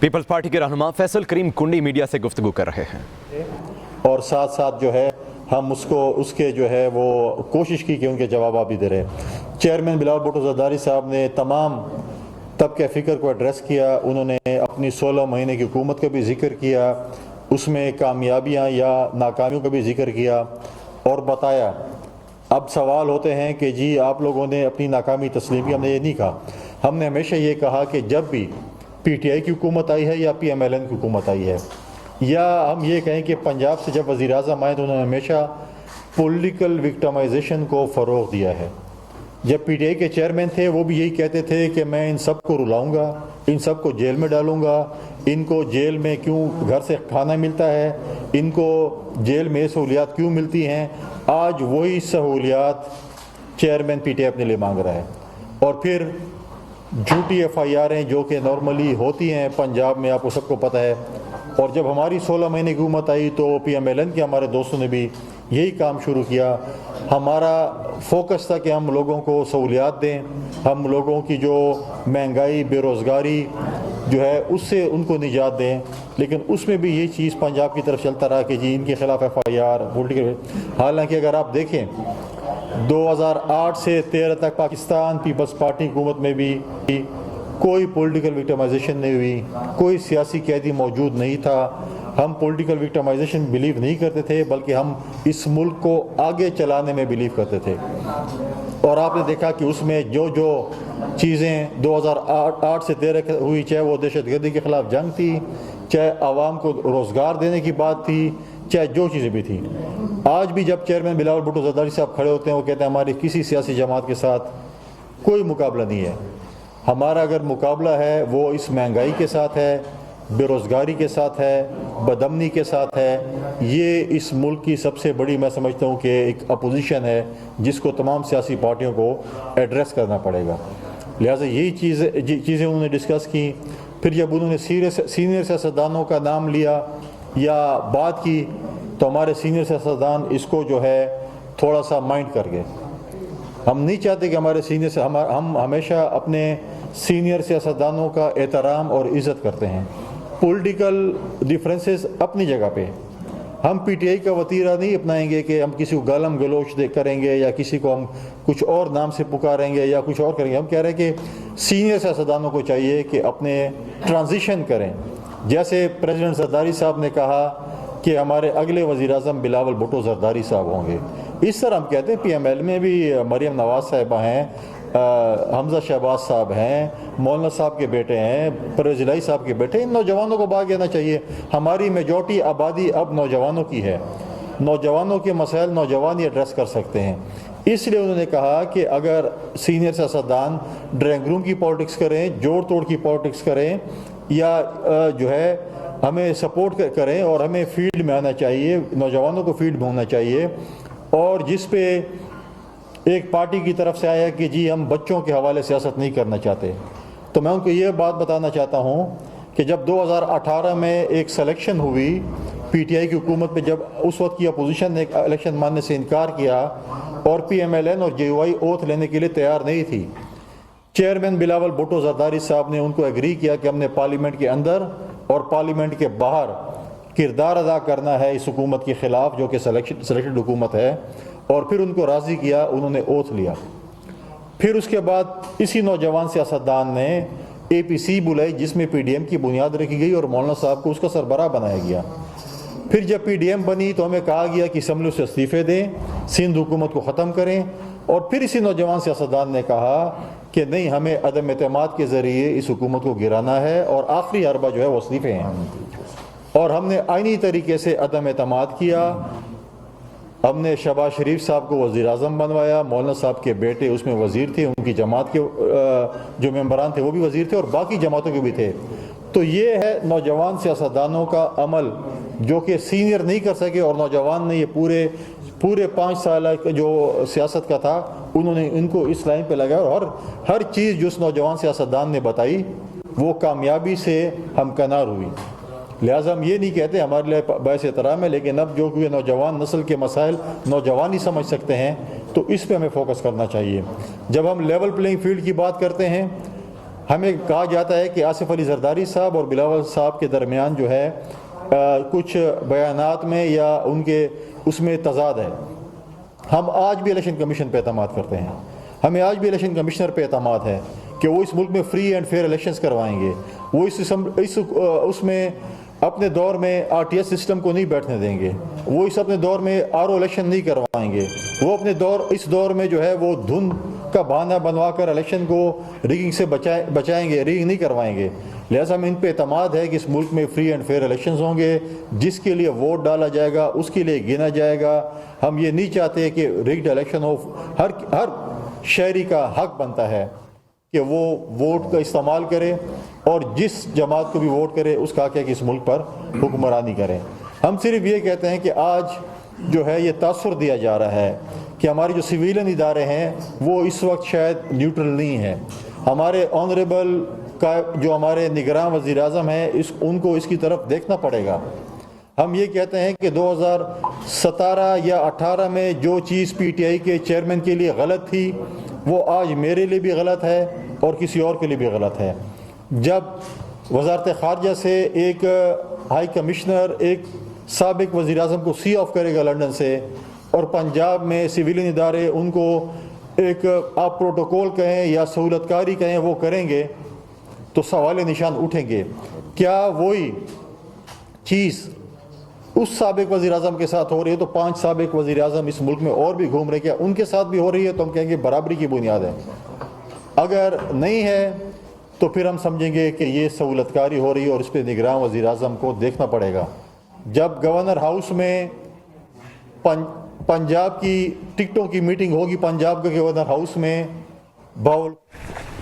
Peoples party کے رہنما فیصل کریم کنڈی media سے گفتگو کر رہے ہیں اور ساتھ ساتھ جو ہے ہم اس کے جو ہے وہ کوشش کی کہ ان کے جوابات بھی دے رہے ہیں۔ چیئرمین بلاول بھٹو زرداری صاحب نے تمام طبقہ فکر کو ایڈریس کیا، انہوں نے اپنی 16 مہینے کی حکومت کا بھی ذکر کیا، اس میں کامیابیاں یا ناکامیوں کا بھی ذکر کیا اور بتایا۔ اب سوال ہوتے ہیں کہ جی آپ لوگوں نے اپنی ناکامی تسلیم کی، ہم نے یہ نہیں کہا۔ ہم نے ہمیشہ یہ کہا کہ جب بھی پی ٹی آئی کی حکومت آئی ہے یا پی ایم ایل این کی حکومت آئی ہے، یا ہم یہ کہیں کہ پنجاب سے جب وزیر اعظم آئے تو انہوں نے ہمیشہ پولیٹیکل وکٹمائزیشن کو فروغ دیا ہے۔ جب پی ٹی آئی کے چیئرمین تھے وہ بھی یہی کہتے تھے کہ میں ان سب کو رلاؤں گا، ان سب کو جیل میں ڈالوں گا، ان کو جیل میں کیوں گھر سے کھانا ملتا ہے، ان کو جیل میں سہولیات کیوں ملتی ہیں۔ آج وہی سہولیات چیئرمین پی ٹی آئی اپنے لیے مانگ رہا ہے، اور پھر جھوٹی ایف آئی آریں جو کہ نارملی ہوتی ہیں پنجاب میں، آپ کو سب کو پتہ ہے۔ اور جب ہماری 16 مہینے کی حکومت آئی تو پی ایم ایل این کے ہمارے دوستوں نے بھی یہی کام شروع کیا۔ ہمارا فوکس تھا کہ ہم لوگوں کو سہولیات دیں، ہم لوگوں کی جو مہنگائی، بے روزگاری جو ہے اس سے ان کو نجات دیں، لیکن اس میں بھی یہی چیز پنجاب کی طرف چلتا رہا کہ جی ان کے خلاف ایف آئی آر پولیٹیکل۔ حالانکہ اگر آپ دیکھیں 2008 سے 13 تک پاکستان پیپلز پارٹی حکومت میں بھی کوئی پولیٹیکل وکٹمائزیشن نہیں ہوئی، کوئی سیاسی قیدی موجود نہیں تھا۔ ہم پولیٹیکل وکٹمائزیشن بلیو نہیں کرتے تھے، بلکہ ہم اس ملک کو آگے چلانے میں بلیو کرتے تھے۔ اور آپ نے دیکھا کہ اس میں جو چیزیں 2008 سے 13 ہوئی، چاہے وہ دہشت گردی کے خلاف جنگ تھی، چاہے عوام کو روزگار دینے کی بات تھی، چاہے جو چیزیں بھی تھیں۔ آج بھی جب چیئرمین بلاول بھٹو زرداری صاحب کھڑے ہوتے ہیں وہ کہتے ہیں ہماری کسی سیاسی جماعت کے ساتھ کوئی مقابلہ نہیں ہے، ہمارا اگر مقابلہ ہے وہ اس مہنگائی کے ساتھ ہے، بے روزگاری کے ساتھ ہے، بدامنی کے ساتھ ہے۔ یہ اس ملک کی سب سے بڑی میں سمجھتا ہوں کہ ایک اپوزیشن ہے جس کو تمام سیاسی پارٹیوں کو ایڈریس کرنا پڑے گا۔ لہٰذا یہی چیزیں انہوں نے ڈسکس کی۔ پھر جب انہوں نے سینئر سیاستدانوں کا نام لیا یا بات کی تو ہمارے سینئر سیاستدان اس کو جو ہے تھوڑا سا مائنڈ کر گئے۔ ہم نہیں چاہتے کہ ہمارے ہم ہمیشہ اپنے سینئر سیاستدانوں کا احترام اور عزت کرتے ہیں۔ پولیٹیکل ڈیفرنسز اپنی جگہ پہ، ہم پی ٹی آئی کا وتیرہ نہیں اپنائیں گے کہ ہم کسی کو گالم گلوچ کریں گے یا کسی کو ہم کچھ اور نام سے پکاریں گے یا کچھ اور کریں گے۔ ہم کہہ رہے ہیں کہ سینئر سیاستدانوں کو چاہیے کہ اپنے ٹرانزیشن کریں، جیسے پریزیڈنٹ زرداری صاحب نے کہا کہ ہمارے اگلے وزیر اعظم بلاول بھٹو زرداری صاحب ہوں گے، اس طرح ہم کہتے ہیں۔ پی ایم ایل میں بھی مریم نواز صاحبہ ہیں، حمزہ شہباز صاحب ہیں، مولانا صاحب کے بیٹے ہیں، پرویز الہی صاحب کے بیٹے، ان نوجوانوں کو باغ دینا چاہیے۔ ہماری میجورٹی آبادی اب نوجوانوں کی ہے، نوجوانوں کے مسائل نوجوان ہی ایڈریس کر سکتے ہیں۔ اس لیے انہوں نے کہا کہ اگر سینئر سیاستدان ڈرائنگ روم کی پالیٹکس کریں، جوڑ توڑ کی پالیٹکس کریں، یا جو ہے ہمیں سپورٹ کریں، اور ہمیں فیلڈ میں آنا چاہیے، نوجوانوں کو فیلڈ میں ہونا چاہیے۔ اور جس پہ ایک پارٹی کی طرف سے آیا کہ جی ہم بچوں کے حوالے سیاست نہیں کرنا چاہتے، تو میں ان کو یہ بات بتانا چاہتا ہوں کہ جب 2018 میں ایک سلیکشن ہوئی پی ٹی آئی کی حکومت میں، جب اس وقت کی اپوزیشن نے الیکشن ماننے سے انکار کیا اور پی ایم ایل این اور جے یو آئی اوتھ لینے کے لیے تیار نہیں تھی، چیئرمین بلاول بھٹو زرداری صاحب نے ان کو ایگری کیا کہ ہم نے پارلیمنٹ کے اندر اور پارلیمنٹ کے باہر کردار ادا کرنا ہے اس حکومت کے خلاف جو کہ سلیکٹڈ حکومت ہے، اور پھر ان کو راضی کیا، انہوں نے اوتھ لیا۔ پھر اس کے بعد اسی نوجوان سیاستدان نے اے پی سی بلائی جس میں پی ڈی ایم کی بنیاد رکھی گئی اور مولانا صاحب کو اس کا سربراہ بنایا گیا۔ پھر جب پی ڈی ایم بنی تو ہمیں کہا گیا کہ اسمبلی سے استعفے دیں، سندھ حکومت کو ختم کریں، اور پھر اسی نوجوان سیاستدان نے کہا کہ نہیں، ہمیں عدم اعتماد کے ذریعے اس حکومت کو گرانا ہے، اور آخری حربہ جو ہے وہ استعفے ہیں۔ اور ہم نے آئینی طریقے سے عدم اعتماد کیا۔ ہم نے شہباز شریف صاحب کو وزیر اعظم بنوایا، مولانا صاحب کے بیٹے اس میں وزیر تھے، ان کی جماعت کے جو ممبران تھے وہ بھی وزیر تھے، اور باقی جماعتوں کے بھی تھے۔ تو یہ ہے نوجوان سیاستدانوں کا عمل جو کہ سینئر نہیں کر سکے، اور نوجوان نے یہ پورے 5 سال جو سیاست کا تھا انہوں نے ان کو اس لائن پہ لگایا، اور ہر چیز جو اس نوجوان سیاستدان نے بتائی وہ کامیابی سے ہمکنار ہوئی۔ لہٰذا ہم یہ نہیں کہتے، ہمارے لیے باعث احترام ہے، لیکن اب جو کہ نوجوان نسل کے مسائل نوجوان ہی سمجھ سکتے ہیں تو اس پہ ہمیں فوکس کرنا چاہیے۔ جب ہم لیول پلینگ فیلڈ کی بات کرتے ہیں ہمیں کہا جاتا ہے کہ آصف علی زرداری صاحب اور بلاول صاحب کے درمیان جو ہے کچھ بیانات میں یا ان کے اس میں تضاد ہے. ہم آج بھی الیکشن کمیشن پہ اعتماد کرتے ہیں. ہمیں آج بھی الیکشن کمشنر پہ اعتماد ہے کہ وہ اس ملک میں فری اینڈ فیئر الیکشنز کروائیں گے. وہ اس میں اپنے دور میں RTS سسٹم کو نہیں بیٹھنے دیں گے. وہ اپنے دور میں RO الیکشن نہیں کروائیں گے. وہ اس دور میں جو ہے وہ دھن کا بہانہ بنوا کر الیکشن کو ریگنگ سے بچائیں گے, ریگنگ نہیں کروائیں گے. لہٰذا ہمیں ان پہ اعتماد ہے کہ اس ملک میں فری اینڈ فیئر الیکشنز ہوں گے. جس کے لیے ووٹ ڈالا جائے گا اس کے لیے گنا جائے گا. ہم یہ نہیں چاہتے کہ ریگڈ الیکشن ہو. ہر شہری کا حق بنتا ہے کہ وہ ووٹ کا استعمال کرے اور جس جماعت کو بھی ووٹ کرے اس کا کہ اس ملک پر حکمرانی کرے. ہم صرف یہ کہتے ہیں کہ آج جو ہے یہ تاثر دیا جا رہا ہے کہ ہمارے جو سویلین ادارے ہیں وہ اس وقت شاید نیوٹرل نہیں ہیں. ہمارے آنریبل کا جو ہمارے نگراں وزیر اعظم ہیں ان کو اس کی طرف دیکھنا پڑے گا. ہم یہ کہتے ہیں کہ 2017 یا 18 میں جو چیز PTI کے چیئرمین کے لیے غلط تھی وہ آج میرے لیے بھی غلط ہے اور کسی اور کے لیے بھی غلط ہے. جب وزارت خارجہ سے ایک ہائی کمشنر ایک سابق وزیر اعظم کو سی آف کرے گا لنڈن سے اور پنجاب میں سویلین ادارے ان کو ایک آپ پروٹوکول کہیں یا سہولت کاری کہیں وہ کریں گے تو سوال نشان اٹھیں گے. کیا وہی چیز اس سابق وزیر اعظم کے ساتھ ہو رہی ہے تو 5 سابق وزیر اعظم اس ملک میں اور بھی گھوم رہے, کیا ان کے ساتھ بھی ہو رہی ہے؟ تو ہم کہیں گے برابری کی بنیاد ہے. اگر نہیں ہے تو پھر ہم سمجھیں گے کہ یہ سہولت کاری ہو رہی ہے اور اس پہ نگراں وزیر اعظم کو دیکھنا پڑے گا. جب گورنر ہاؤس میں پنجاب کی ٹکٹوں کی میٹنگ ہوگی, پنجاب کے گورنر ہاؤس میں باول